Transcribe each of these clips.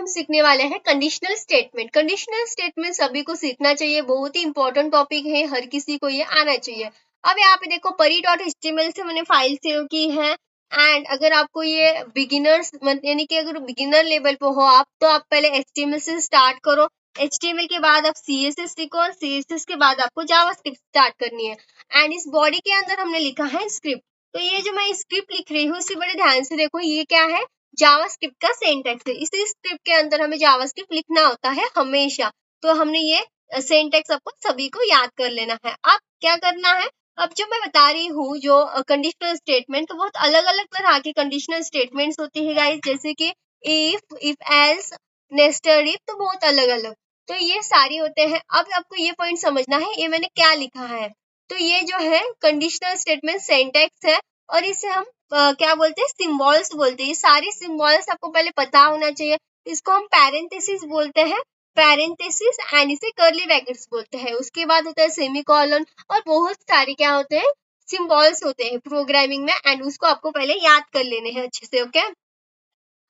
हम सीखने वाले हैं कंडीशनल स्टेटमेंट। कंडीशनल स्टेटमेंट सभी को सीखना चाहिए, बहुत ही इंपॉर्टेंट टॉपिक है, हर किसी को ये आना चाहिए। अब यहाँ पे देखो pari.html से मैंने फाइल सेव की है एंड अगर आपको ये बिगिनर्स यानी कि अगर बिगिनर लेवल पे हो आप, तो आप पहले HTML से स्टार्ट करो। HTML के बाद आप CSS सीखो और CSS के बाद आपको जावास्क्रिप्ट स्टार्ट करनी है। एंड इस बॉडी के अंदर हमने लिखा है स्क्रिप्ट। तो ये जो मैं स्क्रिप्ट लिख रही हूँ इसे बड़े ध्यान से देखो, ये क्या है, जावास्क्रिप्ट का सिंटैक्स है। इसी स्क्रिप्ट के अंदर हमें जावास्क्रिप्ट लिखना होता है हमेशा। तो हमने ये सिंटैक्स आपको सभी को याद कर लेना है। अब क्या करना है, अब जो मैं बता रही हूँ जो कंडीशनल स्टेटमेंट, तो बहुत अलग अलग तरह के कंडीशनल स्टेटमेंट्स होती है गाइस, जैसे कि इफ एल्स, नेस्टेड इफ, तो बहुत अलग अलग। तो ये सारी होते हैं। अब आपको ये पॉइंट समझना है ये मैंने क्या लिखा है। तो ये जो है कंडीशनल स्टेटमेंट सिंटैक्स है और इसे हम क्या बोलते हैं, सिंबल्स बोलते हैं। ये सारे सिंबल्स आपको पहले पता होना चाहिए। इसको हम पैरेंथेसिस बोलते हैं, पैरेंथेसिस, एंड इसे कर्ली ब्रैकेट्स बोलते हैं। उसके बाद होता है सेमीकोलन और बहुत सारे क्या होते हैं, सिंबल्स होते हैं प्रोग्रामिंग में, एंड उसको आपको पहले याद कर लेने हैं अच्छे से। ओके,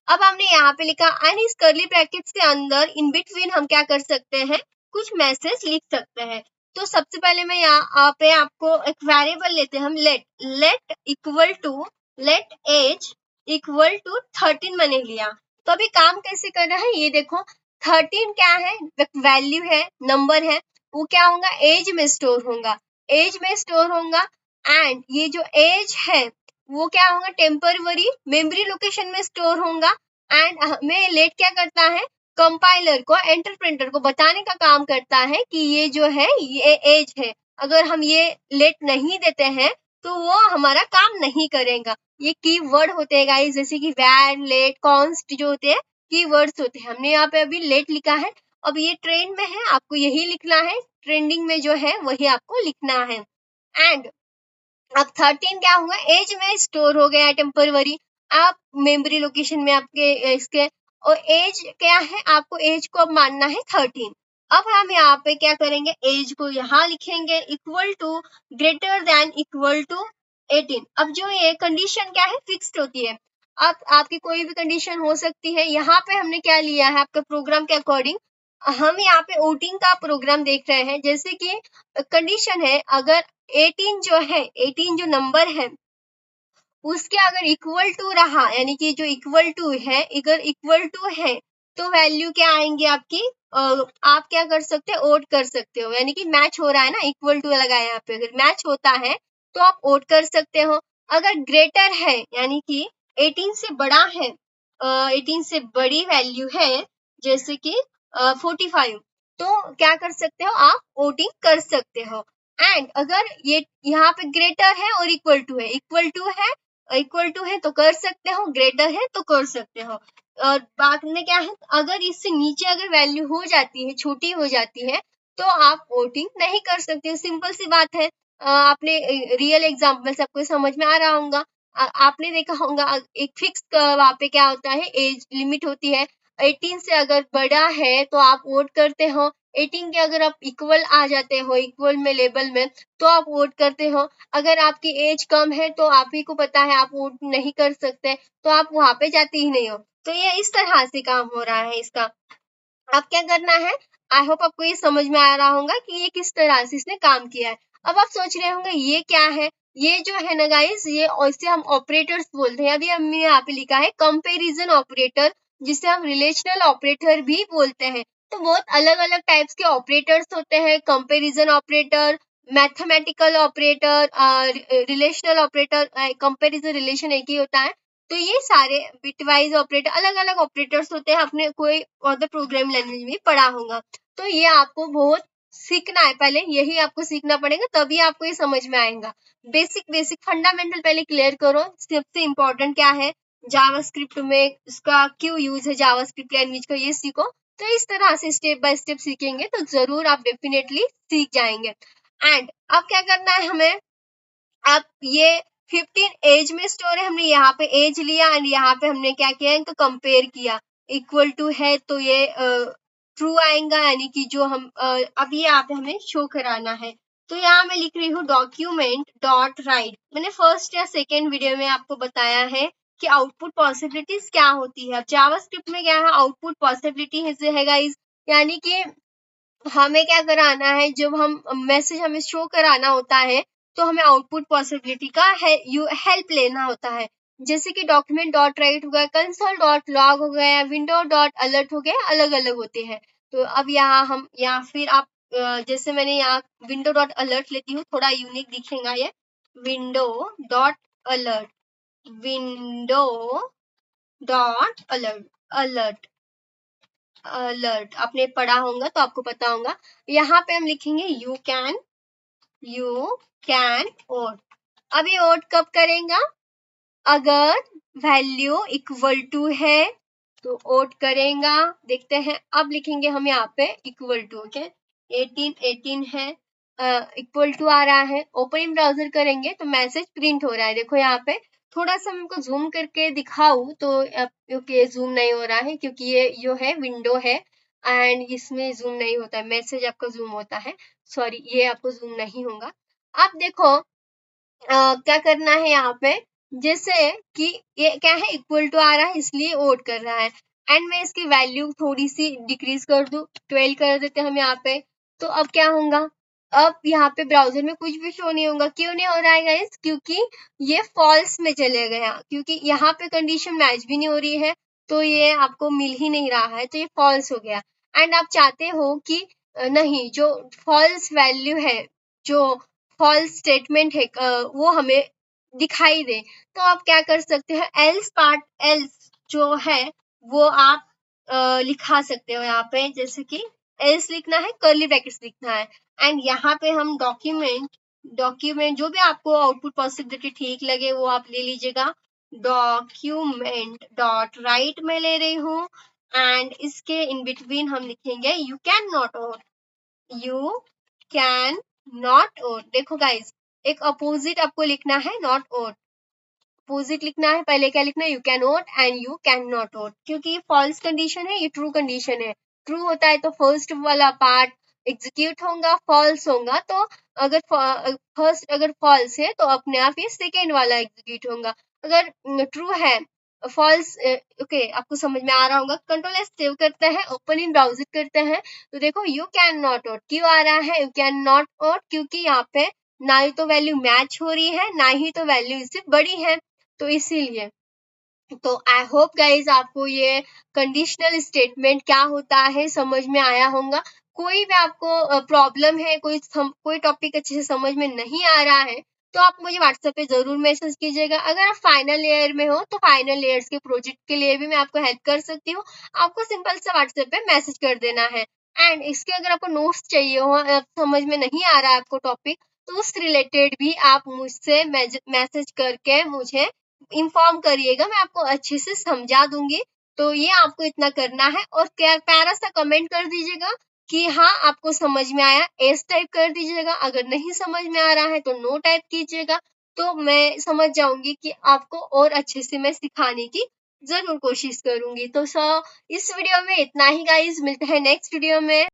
अब हमने यहाँ पे लिखा एंड इस कर्ली ब्रैकेट्स के अंदर इन बिटवीन हम क्या कर सकते हैं, कुछ मैसेज लिख सकते हैं। तो सबसे पहले मैं यहाँ पे आपको एक वेरिएबल लेते हैं हम, let equal to let age equal to 13 मैंने लिया। तो अभी काम कैसे कर रहा है ये देखो, 13 क्या है, वैल्यू है, नंबर है, वो क्या होगा, एज में स्टोर होगा, एज में स्टोर होगा। एंड ये जो एज है वो क्या होगा, टेम्पररी मेमोरी लोकेशन में स्टोर होगा। एंड हमें लेट क्या करता है, कंपाइलर को, इंटरप्रेटर को बताने का काम करता है कि ये जो है ये एज है। अगर हम ये लेट नहीं देते हैं तो वो हमारा काम नहीं करेगा। ये कीवर्ड होते हैं गाइस, जैसे कि वैर, लेट, कॉन्स्ट जो होते हैं कीवर्ड्स होते हैं। हमने यहाँ पे अभी लेट लिखा है, अब ये ट्रेंड में है, आपको यही लिखना है, ट्रेंडिंग में जो है वही आपको लिखना है। एंड अब 13 क्या हुआ, एज में स्टोर हो गया टेम्पररी, आप मेमोरी लोकेशन में आपके इसके, और एज क्या है, आपको एज को अब मानना है 13। अब हम यहाँ पे क्या करेंगे, एज को यहाँ लिखेंगे equal to greater than equal to 18। अब जो ये कंडीशन क्या है, फिक्स्ड होती है। अब आपकी कोई भी कंडीशन हो सकती है। यहाँ पे हमने क्या लिया है, आपके प्रोग्राम के अकॉर्डिंग हम यहाँ पे वोटिंग का प्रोग्राम देख रहे हैं। जैसे कि कंडीशन है, अगर 18 जो है, 18 जो नंबर है उसके अगर इक्वल टू रहा, यानी कि जो इक्वल टू है, अगर इक्वल टू है तो वैल्यू क्या आएंगी आपकी, आप क्या कर सकते हो, ओट कर सकते हो, यानी कि मैच हो रहा है ना, इक्वल टू लगा यहाँ पे, अगर मैच होता है तो आप ओट कर सकते हो। अगर ग्रेटर है यानी कि 18 से बड़ा है, 18 से बड़ी वैल्यू है जैसे कि 45, तो क्या कर सकते हो, आप वोटिंग कर सकते हो। एंड अगर ये यहाँ पे ग्रेटर है और इक्वल टू है, इक्वल टू है तो कर सकते हो, ग्रेटर है तो कर सकते हो। और बाद में क्या है, अगर इससे नीचे अगर वैल्यू हो जाती है, छोटी हो जाती है, तो आप वोटिंग नहीं कर सकते। सिंपल सी बात है। आपने रियल एग्जाम्पल से आपको समझ में आ रहा होगा। आपने देखा होगा एक फिक्स वहाँ पे क्या होता है, एज लिमिट होती है। 18 से अगर बड़ा है तो आप वोट करते हो, 18 के अगर आप इक्वल आ जाते हो, इक्वल में लेवल में, तो आप वोट करते हो। अगर आपकी एज कम है तो आप ही को पता है आप वोट नहीं कर सकते, तो आप वहां पे जाते ही नहीं हो। तो ये इस तरह से काम हो रहा है इसका। अब क्या करना है, आई होप आपको ये समझ में आ रहा होगा कि ये किस तरह से इसने काम किया है। अब आप सोच रहे होंगे ये क्या है, ये जो है ना गाइस, ये ऐसे हम ऑपरेटर्स बोलते हैं। अभी हमने यहाँ पे लिखा है कंपैरिजन ऑपरेटर, जिसे हम रिलेशनल ऑपरेटर भी बोलते हैं। तो बहुत अलग अलग टाइप्स के ऑपरेटर्स होते हैं, comparison operator, mathematical operator, relational operator, comparison relation एक ही होता है। तो ये सारे बिटवाइज ऑपरेटर, अलग अलग ऑपरेटर्स होते हैं, आपने कोई अदर प्रोग्राम लैंग्वेज में पढ़ा होगा। तो ये आपको बहुत सीखना है, पहले यही आपको सीखना पड़ेगा, तभी आपको ये समझ में आएगा। बेसिक फंडामेंटल पहले क्लियर करो। सबसे इम्पोर्टेंट क्या है जावास्क्रिप्ट में, उसका क्यों यूज है जावास्क्रिप्ट लैंग्वेज का, ये सीखो। तो इस तरह से स्टेप बाय स्टेप सीखेंगे तो जरूर आप डेफिनेटली सीख जाएंगे। एंड अब क्या करना है हमें, अब ये 15 एज में स्टोर है, हमने यहाँ पे एज लिया एंड यहाँ पे हमने क्या किया, इनको कंपेयर किया, इक्वल टू है तो ये ट्रू आएगा, यानी कि जो हम अब ये यहाँ पे हमें शो कराना है। तो यहाँ मैं लिख रही हूँ डॉक्यूमेंट डॉट राइट। मैंने फर्स्ट या सेकेंड वीडियो में आपको बताया है कि आउटपुट पॉसिबिलिटीज क्या होती है। अब जावास्क्रिप्ट में क्या है, आउटपुट पॉसिबिलिटी है गाइस, यानी कि हमें क्या कराना है, जब हम मैसेज हमें शो कराना होता है तो हमें आउटपुट पॉसिबिलिटी का हेल्प लेना होता है। जैसे कि डॉक्यूमेंट डॉट राइट हो गया, कंसोल डॉट लॉग हो गया, विंडो डॉट अलर्ट हो गया, अलग अलग होते हैं। तो अब यहाँ हम, या फिर आप जैसे मैंने यहाँ विंडो डॉट अलर्ट लेती हूँ, थोड़ा यूनिक दिखेगा ये, window dot alert, window dot alert, alert alert आपने पढ़ा होगा तो आपको पता होगा। यहाँ पे हम लिखेंगे यू कैन ओट। अब ये ओट कब करेगा, अगर वैल्यू इक्वल टू है तो ओट करेगा। देखते हैं, अब लिखेंगे हम यहाँ पे इक्वल टू, ओके 18 है, इक्वल टू आ रहा है, ओपन ब्राउजर करेंगे तो मैसेज प्रिंट हो रहा है। देखो यहाँ पे थोड़ा सा हमको जूम करके दिखाऊं तो ओके जूम नहीं हो रहा है, क्योंकि ये जो है विंडो है एंड इसमें जूम नहीं होता है, मैसेज आपका जूम होता है, सॉरी ये आपको जूम नहीं होगा। अब देखो क्या करना है यहाँ पे, जैसे कि ये क्या है, इक्वल टू आ रहा है इसलिए ओट कर रहा है, एंड मैं इसकी वैल्यू थोड़ी सी डिक्रीज कर दूं, 12 कर देते हैं हम यहाँ पे। तो अब क्या होगा, अब यहाँ पे ब्राउजर में कुछ भी शो नहीं होगा। क्यों नहीं हो रहा है गाइस, क्योंकि ये फॉल्स में चले गया, क्योंकि यहाँ पे कंडीशन मैच भी नहीं हो रही है, तो ये आपको मिल ही नहीं रहा है, तो ये फॉल्स हो गया। एंड आप चाहते हो कि नहीं, जो फॉल्स वैल्यू है, जो फॉल्स स्टेटमेंट है वो हमें दिखाई दे, तो आप क्या कर सकते हैं, एल्स पार्ट, एल्स जो है वो आप लिखा सकते हो यहाँ पे, जैसे कि एल्स लिखना है, कर्ली ब्रैकेट्स लिखना है, एंड यहाँ पे हम डॉक्यूमेंट जो भी आपको आउटपुट पॉसिबिलिटी ठीक लगे वो आप ले लीजिएगा। डॉक्यूमेंट डॉट राइट में ले रही हूँ, एंड इसके इन बिटवीन हम लिखेंगे you can not vote, you can not vote. देखो गाइज, एक अपोजिट आपको लिखना है, नॉट ओट, अपोजिट लिखना है। पहले क्या लिखना है, you can vote and you can not vote, क्योंकि ये फॉल्स कंडीशन है, ये ट्रू कंडीशन है। ट्रू होता है तो फर्स्ट वाला पार्ट एग्जीक्यूट होगा, फॉल्स होगा तो अगर फर्स्ट अगर फॉल्स है तो अपने आप ये सेकेंड वाला एग्जीक्यूट होगा। अगर ट्रू है, फॉल्स, ओके आपको समझ में आ रहा होगा। कंट्रोल एस सेव करते हैं, ओपन इन ब्राउजर करते हैं, तो देखो यू कैन नॉट ओट क्यों आ रहा है, यू कैन नॉट ओट क्योंकि यहाँ पे ना ही तो वैल्यू मैच हो रही है, ना ही तो वैल्यू इससे बड़ी है, तो इसीलिए। तो आई होप गाइज आपको ये कंडीशनल स्टेटमेंट क्या होता है समझ में आया होगा। कोई भी आपको प्रॉब्लम है, कोई टॉपिक अच्छे से समझ में नहीं आ रहा है, तो आप मुझे व्हाट्सएप पे जरूर मैसेज कीजिएगा। अगर आप फाइनल ईयर में हो तो फाइनल ईयर्स के प्रोजेक्ट के लिए भी मैं आपको हेल्प कर सकती हूँ। आपको सिंपल से व्हाट्सएप पे मैसेज कर देना है, एंड इसके अगर आपको नोट्स चाहिए हो, समझ में नहीं आ रहा है आपको टॉपिक, तो उस रिलेटेड भी आप मुझसे मैसेज करके मुझे इन्फॉर्म करिएगा, मैं आपको अच्छे से समझा दूंगी। तो ये आपको इतना करना है, और प्यारा सा कमेंट कर दीजिएगा कि हाँ आपको समझ में आया, एस टाइप कर दीजिएगा। अगर नहीं समझ में आ रहा है तो नो टाइप कीजिएगा, तो मैं समझ जाऊंगी कि आपको और अच्छे से मैं सिखाने की जरूर कोशिश करूंगी। तो इस वीडियो में इतना ही गाइज, मिलते हैं नेक्स्ट वीडियो में।